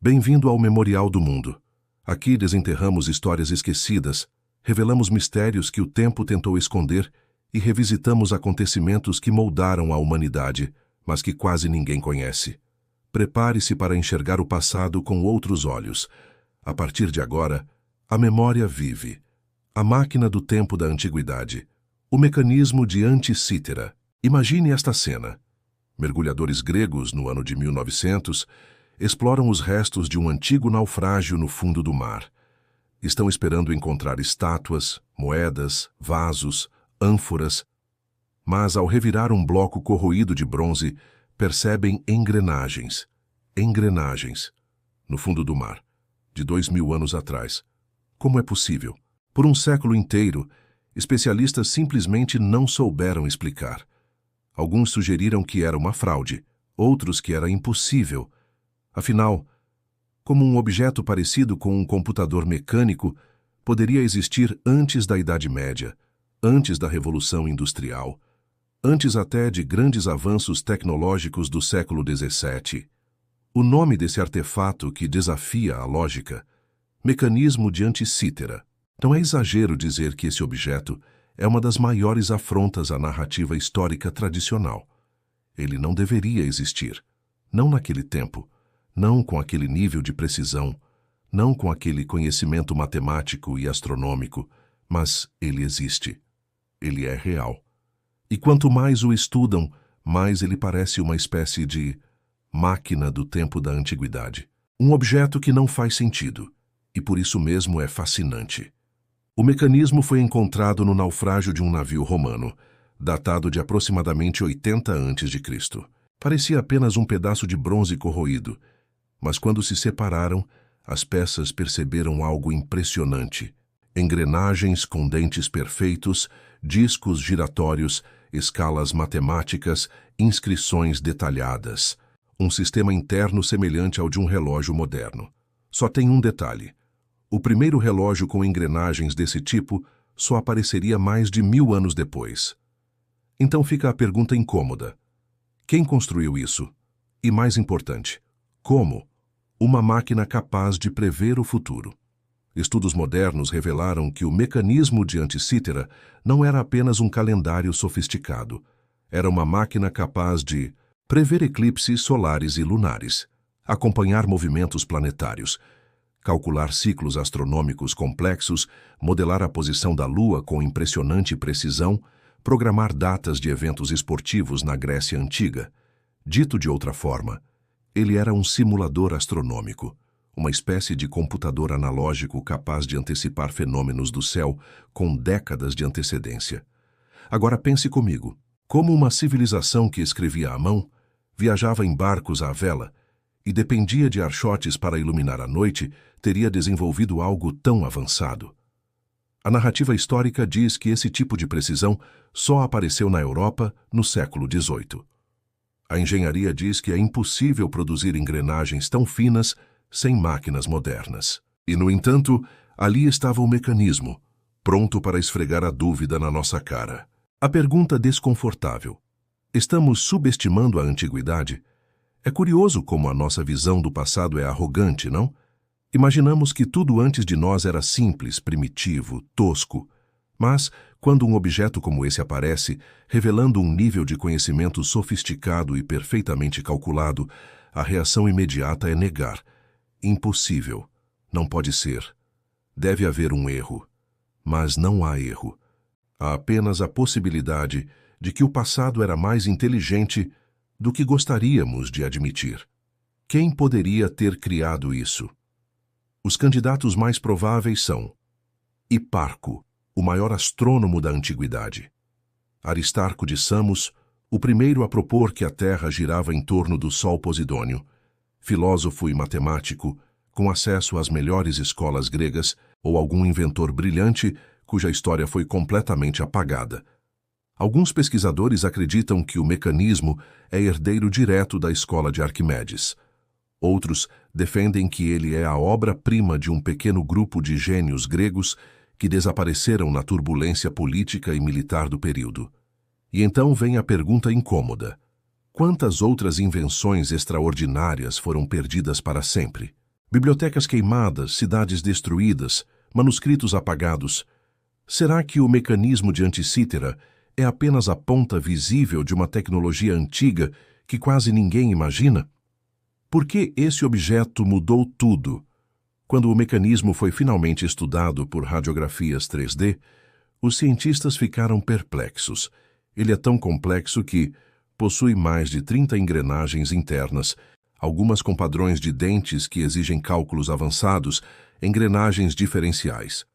Bem-vindo ao Memorial do Mundo. Aqui desenterramos histórias esquecidas, revelamos mistérios que o tempo tentou esconder e revisitamos acontecimentos que moldaram a humanidade, mas que quase ninguém conhece. Prepare-se para enxergar o passado com outros olhos. A partir de agora, a memória vive. A máquina do tempo da antiguidade. O mecanismo de Anticítera. Imagine esta cena. Mergulhadores gregos, no ano de 1900, exploram os restos de um antigo naufrágio no fundo do mar. Estão esperando encontrar estátuas, moedas, vasos, ânforas, mas ao revirar um bloco corroído de bronze, percebem engrenagens, no fundo do mar, de 2000 anos atrás. Como é possível? Por um século inteiro, especialistas simplesmente não souberam explicar. Alguns sugeriram que era uma fraude, outros que era impossível. Afinal, como um objeto parecido com um computador mecânico poderia existir antes da Idade Média, antes da Revolução Industrial, antes até de grandes avanços tecnológicos do século XVII. O nome desse artefato que desafia a lógica, mecanismo de Anticítera. Não é exagero dizer que esse objeto é uma das maiores afrontas à narrativa histórica tradicional. Ele não deveria existir, não naquele tempo, não com aquele nível de precisão, não com aquele conhecimento matemático e astronômico, mas ele existe. Ele é real. E quanto mais o estudam, mais ele parece uma espécie de máquina do tempo da antiguidade. Um objeto que não faz sentido, e por isso mesmo é fascinante. O mecanismo foi encontrado no naufrágio de um navio romano, datado de aproximadamente 80 a.C. Parecia apenas um pedaço de bronze corroído, mas quando se separaram, as peças perceberam algo impressionante. Engrenagens com dentes perfeitos, discos giratórios, escalas matemáticas, inscrições detalhadas. Um sistema interno semelhante ao de um relógio moderno. Só tem um detalhe. O primeiro relógio com engrenagens desse tipo só apareceria mais de 1000 anos depois. Então fica a pergunta incômoda. Quem construiu isso? E mais importante, como? Uma máquina capaz de prever o futuro. Estudos modernos revelaram que o mecanismo de Anticítera não era apenas um calendário sofisticado. Era uma máquina capaz de prever eclipses solares e lunares, acompanhar movimentos planetários, calcular ciclos astronômicos complexos, modelar a posição da Lua com impressionante precisão, programar datas de eventos esportivos na Grécia Antiga. Dito de outra forma, ele era um simulador astronômico, uma espécie de computador analógico capaz de antecipar fenômenos do céu com décadas de antecedência. Agora pense comigo, como uma civilização que escrevia à mão, viajava em barcos à vela e dependia de archotes para iluminar a noite, teria desenvolvido algo tão avançado. A narrativa histórica diz que esse tipo de precisão só apareceu na Europa no século XVIII. A engenharia diz que é impossível produzir engrenagens tão finas sem máquinas modernas. E, no entanto, ali estava o mecanismo, pronto para esfregar a dúvida na nossa cara. A pergunta desconfortável: estamos subestimando a antiguidade? É curioso como a nossa visão do passado é arrogante, não? Imaginamos que tudo antes de nós era simples, primitivo, tosco. Mas, quando um objeto como esse aparece, revelando um nível de conhecimento sofisticado e perfeitamente calculado, a reação imediata é negar. Impossível. Não pode ser. Deve haver um erro. Mas não há erro. Há apenas a possibilidade de que o passado era mais inteligente do que gostaríamos de admitir. Quem poderia ter criado isso? Os candidatos mais prováveis são Hiparco, o maior astrônomo da antiguidade; Aristarco de Samos, o primeiro a propor que a Terra girava em torno do Sol Posidônio; filósofo e matemático, com acesso às melhores escolas gregas, ou algum inventor brilhante cuja história foi completamente apagada. Alguns pesquisadores acreditam que o mecanismo é herdeiro direto da escola de Arquimedes. Outros defendem que ele é a obra-prima de um pequeno grupo de gênios gregos que desapareceram na turbulência política e militar do período. E então vem a pergunta incômoda: quantas outras invenções extraordinárias foram perdidas para sempre? Bibliotecas queimadas, cidades destruídas, manuscritos apagados. Será que o mecanismo de Anticítera é apenas a ponta visível de uma tecnologia antiga que quase ninguém imagina? Por que esse objeto mudou tudo? Quando o mecanismo foi finalmente estudado por radiografias 3D, os cientistas ficaram perplexos. Ele é tão complexo que possui mais de 30 engrenagens internas, algumas com padrões de dentes que exigem cálculos avançados, engrenagens diferenciais.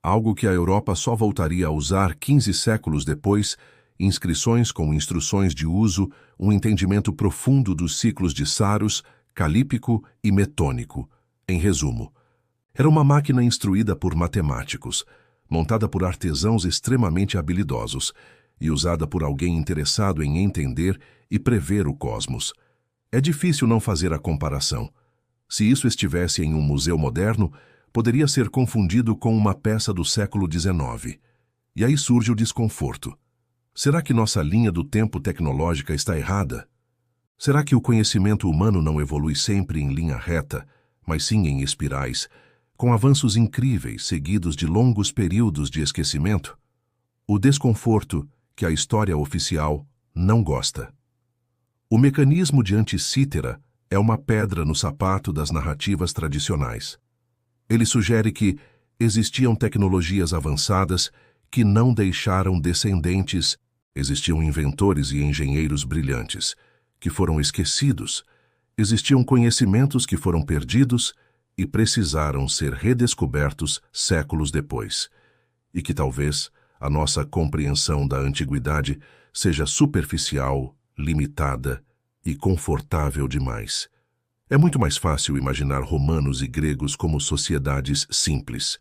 Algo que a Europa só voltaria a usar 15 séculos depois, inscrições com instruções de uso, um entendimento profundo dos ciclos de Saros, calípico e metônico. Em resumo, era uma máquina instruída por matemáticos, montada por artesãos extremamente habilidosos e usada por alguém interessado em entender e prever o cosmos. É difícil não fazer a comparação. Se isso estivesse em um museu moderno, poderia ser confundido com uma peça do século XIX. E aí surge o desconforto. Será que nossa linha do tempo tecnológica está errada? Será que o conhecimento humano não evolui sempre em linha reta, mas sim em espirais, com avanços incríveis seguidos de longos períodos de esquecimento? O desconforto que a história oficial não gosta. O mecanismo de Anticítera é uma pedra no sapato das narrativas tradicionais. Ele sugere que existiam tecnologias avançadas que não deixaram descendentes, existiam inventores e engenheiros brilhantes, que foram esquecidos, existiam conhecimentos que foram perdidos e precisaram ser redescobertos séculos depois, e que talvez a nossa compreensão da antiguidade seja superficial, limitada e confortável demais. É muito mais fácil imaginar romanos e gregos como sociedades simples.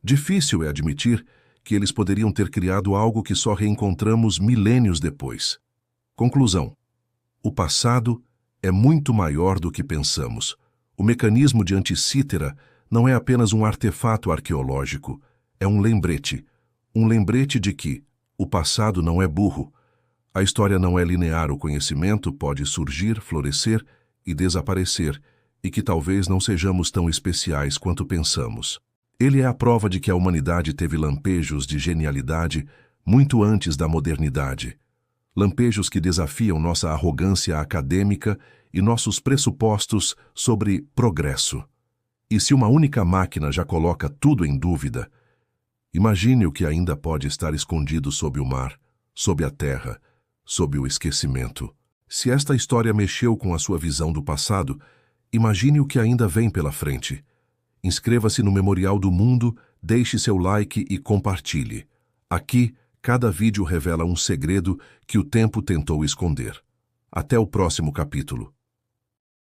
Difícil é admitir que eles poderiam ter criado algo que só reencontramos milênios depois. Conclusão: o passado é muito maior do que pensamos. O mecanismo de Anticítera não é apenas um artefato arqueológico, é um lembrete de que o passado não é burro. A história não é linear, o conhecimento pode surgir, florescer e desaparecer, e que talvez não sejamos tão especiais quanto pensamos. Ele é a prova de que a humanidade teve lampejos de genialidade muito antes da modernidade. Lampejos que desafiam nossa arrogância acadêmica e nossos pressupostos sobre progresso. E se uma única máquina já coloca tudo em dúvida, imagine o que ainda pode estar escondido sob o mar, sob a terra, sob o esquecimento. Se esta história mexeu com a sua visão do passado, imagine o que ainda vem pela frente. Inscreva-se no Memorial do Mundo, deixe seu like e compartilhe. Aqui, cada vídeo revela um segredo que o tempo tentou esconder. Até o próximo capítulo.